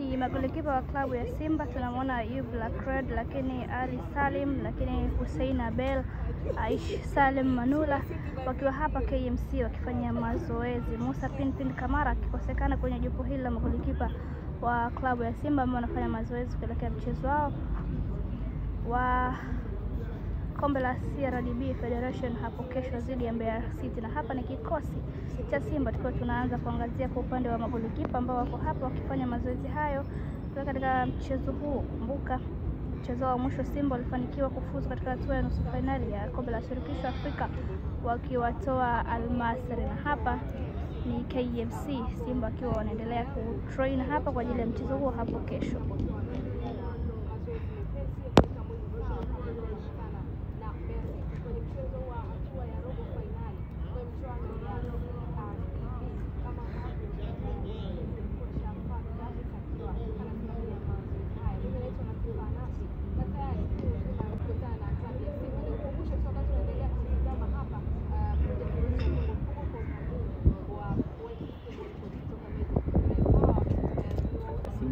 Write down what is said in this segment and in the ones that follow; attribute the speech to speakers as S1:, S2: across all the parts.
S1: ni magolikipa wa klabu ya Simba. Tunamwona Ayub Lakred, lakini Ali Salim, lakini Hussein Abel, Aish Salim Manula wakiwa hapa KMC wakifanya mazoezi. Musa Pinpin Kamara akikosekana kwenye jopo hili la magolikipa wa klabu ya Simba ambao wanafanya mazoezi kuelekea mchezo wao wa kombe la CRDB Federation hapo kesho dhidi ya Mbeya City. Na hapa ni kikosi cha Simba tukiwa tunaanza kuangazia kwa upande wa magolikipa ambao wako hapa wakifanya mazoezi hayo katika mchezo huu. Kumbuka mchezo wa mwisho Simba walifanikiwa kufuzu katika hatua ya nusu finali ya kombe la shirikisho Afrika wakiwatoa Al Masry, na hapa ni KMC, Simba akiwa wanaendelea kutrain hapa kwa ajili ya mchezo huo hapo kesho.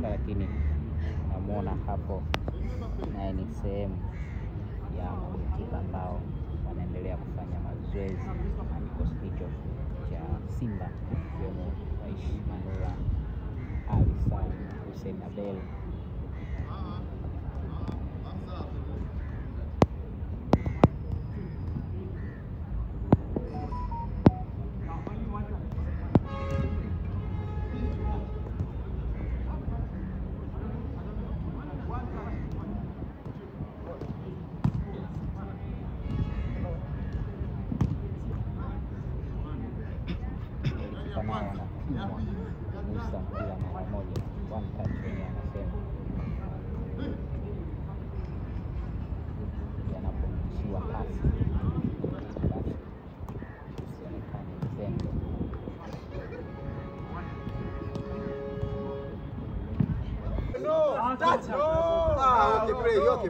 S2: Lakini namuona hapo naye ni sehemu ya magolikipa ambao wanaendelea kufanya mazoezi na kikosi hicho cha Simba, ikiwemo Aish Manula, Ali Salim, Hussein Abel. Musa kila mara moja one touch wenye anasema yanapomchiwa pasi basi sionekane mzembe.
S3: Okay,